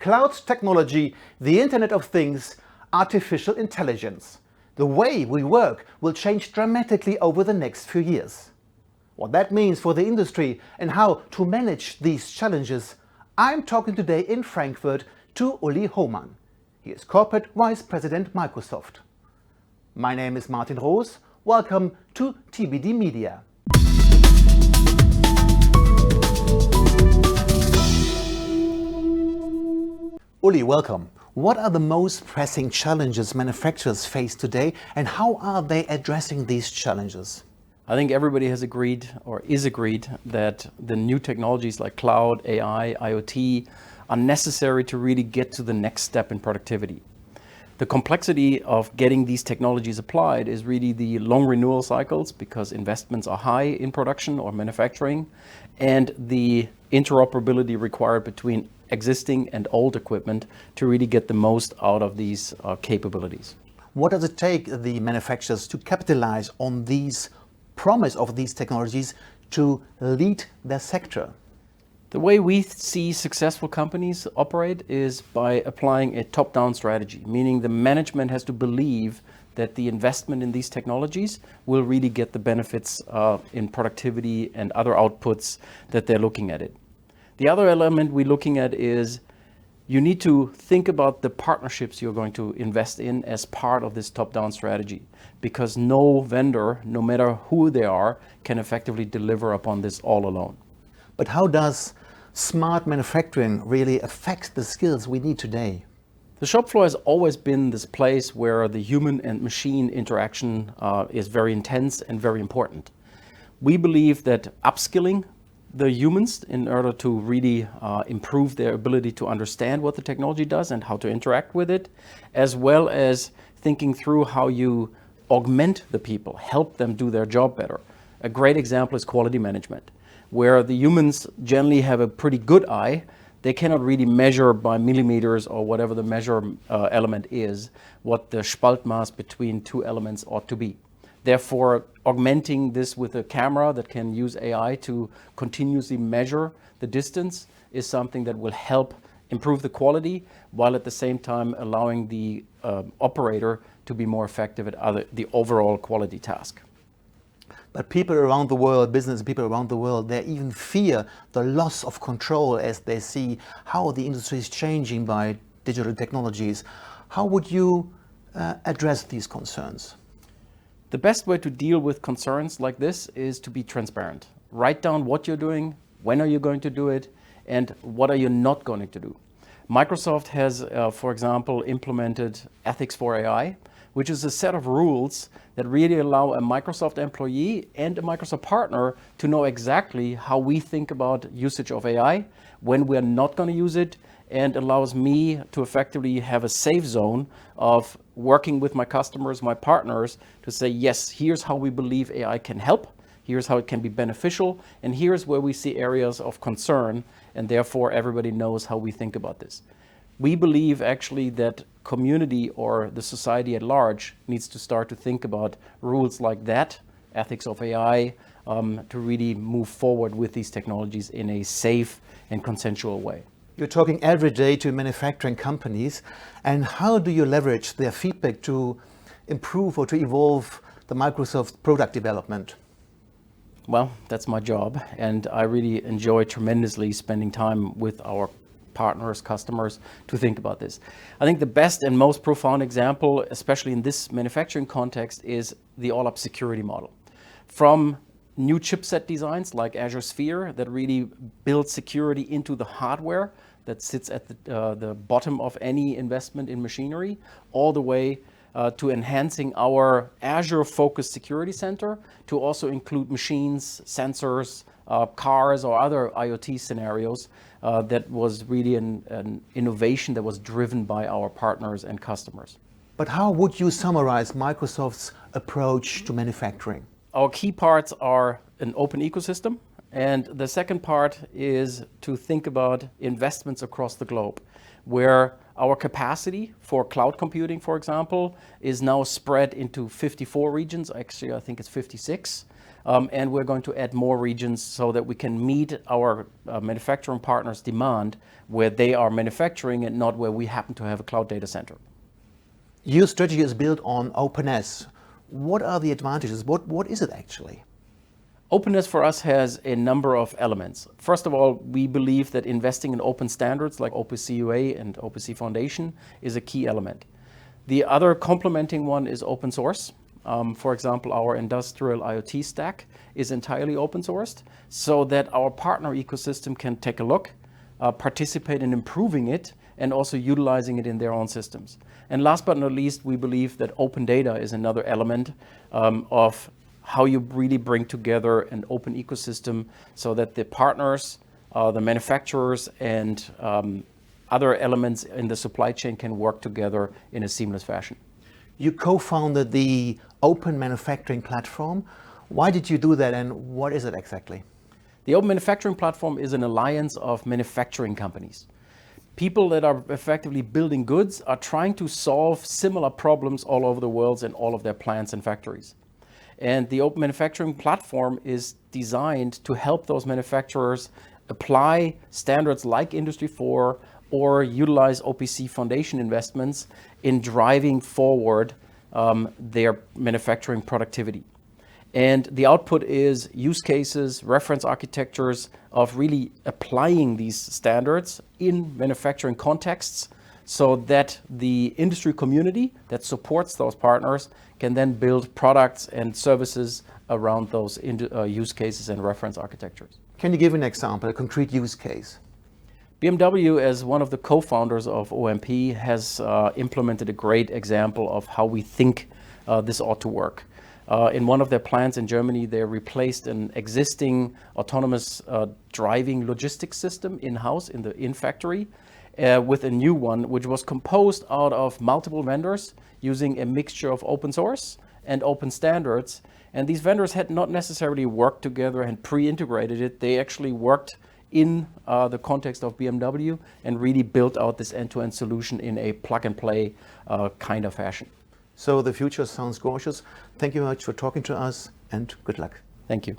cloud technology, the Internet of Things, artificial intelligence. The way we work will change dramatically over the next few years. What that means for the industry and how to manage these challenges, I'm talking today in Frankfurt to Uli Homann. He is Corporate Vice President Microsoft. My name is Martin Roos. Welcome to TBD Media. Uli, welcome. What are the most pressing challenges manufacturers face today, and how are they addressing these challenges? I think everybody has agreed or is agreed that the new technologies like cloud, AI, IoT are necessary to really get to the next step in productivity. The complexity of getting these technologies applied is really the long renewal cycles, because investments are high in production or manufacturing, and the interoperability required between existing and old equipment to really get the most out of these capabilities. What does it take the manufacturers to capitalize on these promise of these technologies to lead their sector? The way we see successful companies operate is by applying a top-down strategy, meaning the management has to believe that the investment in these technologies will really get the benefits in productivity and other outputs that they're looking at it. The other element we're looking at is you need to think about the partnerships you're going to invest in as part of this top-down strategy, because no vendor, no matter who they are, can effectively deliver upon this all alone. But how does smart manufacturing really affect the skills we need today? The shop floor has always been this place where the human and machine interaction is very intense and very important. We believe that upskilling the humans in order to really improve their ability to understand what the technology does and how to interact with it, as well as thinking through how you augment the people, help them do their job better. A great example is quality management, where the humans generally have a pretty good eye. They cannot really measure by millimeters or whatever the measure element is, what the Spaltmaß between two elements ought to be. Therefore, augmenting this with a camera that can use AI to continuously measure the distance is something that will help improve the quality, while at the same time allowing the operator to be more effective at the overall quality task. But people around the world, business people around the world, they even fear the loss of control as they see how the industry is changing by digital technologies. How would you address these concerns? The best way to deal with concerns like this is to be transparent. Write down what you're doing, when are you going to do it, and what are you not going to do. Microsoft has, for example, implemented Ethics for AI, which is a set of rules that really allow a Microsoft employee and a Microsoft partner to know exactly how we think about usage of AI, when we're not going to use it, and allows me to effectively have a safe zone of working with my customers, my partners, to say, yes, here's how we believe AI can help, here's how it can be beneficial, and here's where we see areas of concern, and therefore everybody knows how we think about this. We believe actually that community or the society at large needs to start to think about rules like that, ethics of AI, to really move forward with these technologies in a safe and consensual way. You're talking every day to manufacturing companies, and how do you leverage their feedback to improve or to evolve the Microsoft product development? Well, that's my job, and I really enjoy tremendously spending time with our partners, customers, to think about this. I think the best and most profound example, especially in this manufacturing context, is the all-up security model. From new chipset designs like Azure Sphere that really build security into the hardware that sits at the bottom of any investment in machinery, all the way to enhancing our Azure-focused security center to also include machines, sensors, cars, or other IoT scenarios. That was really an innovation that was driven by our partners and customers. But how would you summarize Microsoft's approach to manufacturing? Our key parts are an open ecosystem, and the second part is to think about investments across the globe, where our capacity for cloud computing, for example, is now spread into 54 regions. Actually, I think it's 56. and we're going to add more regions so that we can meet our manufacturing partners' demand where they are manufacturing and not where we happen to have a cloud data center. Your strategy is built on openness. What are the advantages? What is it actually? Openness for us has a number of elements. First of all, we believe that investing in open standards like OPC UA and OPC Foundation is a key element. The other complementing one is open source. For example, our industrial IoT stack is entirely open sourced so that our partner ecosystem can take a look, participate in improving it, and also utilizing it in their own systems. And last but not least, we believe that open data is another element of how you really bring together an open ecosystem so that the partners, the manufacturers, and other elements in the supply chain can work together in a seamless fashion. You co-founded the Open Manufacturing Platform. Why did you do that, and what is it exactly? The Open Manufacturing Platform is an alliance of manufacturing companies. People that are effectively building goods are trying to solve similar problems all over the world in all of their plants and factories. And the Open Manufacturing Platform is designed to help those manufacturers apply standards like Industry 4 or utilize OPC Foundation investments in driving forward their manufacturing productivity. And the output is use cases, reference architectures of really applying these standards in manufacturing contexts so that the industry community that supports those partners can then build products and services around those use cases and reference architectures. Can you give an example, a concrete use case? BMW, as one of the co-founders of OMP, has implemented a great example of how we think this ought to work. In one of their plants in Germany, they replaced an existing autonomous driving logistics system in-house in the in-factory with a new one, which was composed out of multiple vendors using a mixture of open source and open standards. And these vendors had not necessarily worked together and pre-integrated it. They actually worked in the context of BMW and really built out this end-to-end solution in a plug-and-play kind of fashion. So the future sounds gorgeous. Thank you very much for talking to us, and good luck. Thank you.